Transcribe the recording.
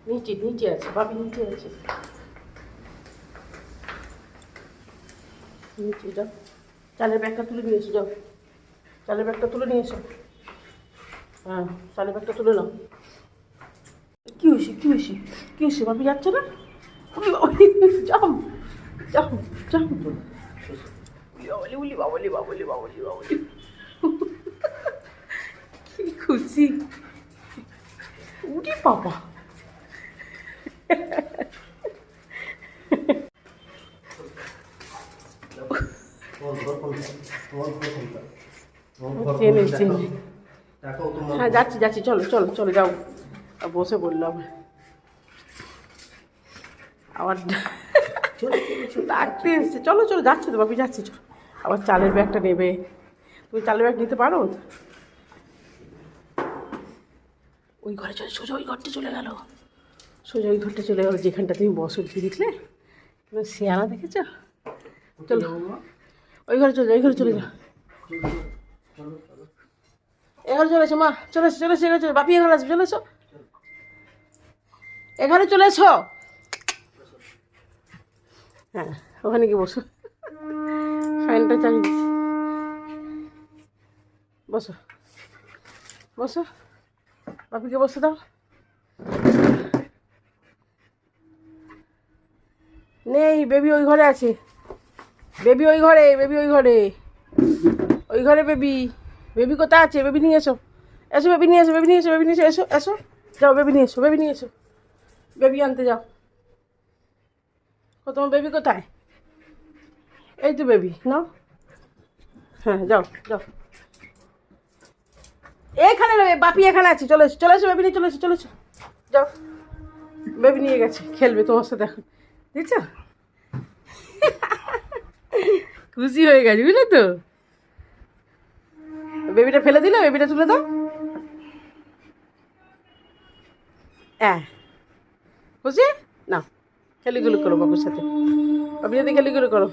নিচে নিচে আছে, বাপি নিচে আছে, নিচে যাও। চালের ব্যাগটা তুলে নিয়ে এসো, যাও চালের ব্যাগটা তুলে নিয়ে এসো। হ্যাঁ, চালের ব্যাগটা তুলে নাও। কী হয়েছে কী হয়েছে কী হয়েছে, বাপি যাচ্ছে না? যাও যাও যাও, বাবলি উলি বাবলি বাবলি বাবলি বাবলি, কি খুশি, উঠি বাবা। চেনে চেনে, হ্যাঁ যাচ্ছি যাচ্ছি, চলো চলো চলো যাও। বসে বললাম আবার ডাকতে এসছে, চলো চলো যাচ্ছে তো বাপি, যাচ্ছি চলো। আবার চালের ব্যাগটা নেবে, তুমি চালের ব্যাগ নিতে পারো? ওই ঘরে চলে, সোজা ওই ঘরটা চলে গেল, সোজা ওই ঘরটা চলে গেল যেখানটা তুমি বসো, কি দেখলে শেয়ালা দেখেছ? চলো ওই ঘরে চলে যাও, ওই ঘরে চলে যাও। এঘরে চলে এসো মা, চলে এসো চলে এসো, এঘরে চলে, বাপি এঘরে আসবে, চলে এসো, এঘরে চলে এসো। হ্যাঁ ওখানে গিয়ে বসো, ফ্যানটা চালিয়ে দিচ্ছি, বসো বসো, বাপিকে বসে দাও। নেই, বেবি ওই ঘরে আছে, বেবি ওই ঘরে, বেবি ওই ঘরে, ওই ঘরে বেবি, বেবি কোথায় আছে? বেবি নিয়ে এসো, এসো বেবি নিয়ে এসো, বেবি নিয়ে এসো, বেবি নিয়ে এসো, এসো এসো, যাও বেবি নিয়ে এসো, বেবি নিয়ে এসো, বেবি আনতে যাও। ও তোমার বেবি কোথায়? এই তো বেবি, নাও, হ্যাঁ যাও যাও, এখানে নেবে, বাপি এখানে আছে, চলে এসো চলে এসো, বেবি নিয়ে চলে এসো, চলে এসো, যাও। বেবি নিয়ে গেছে, খেলবে তোমার সাথে এখন, দেখছো? খুশি হয়ে গেছে, বুঝলে তো? বেবিটা ফেলে দিলে, বেবিটা তুলে দাও। হ্যাঁ খুশি, না খেলিগুলো করো বাবুর সাথে, বাবুর সাথে খেলিগুলো করো।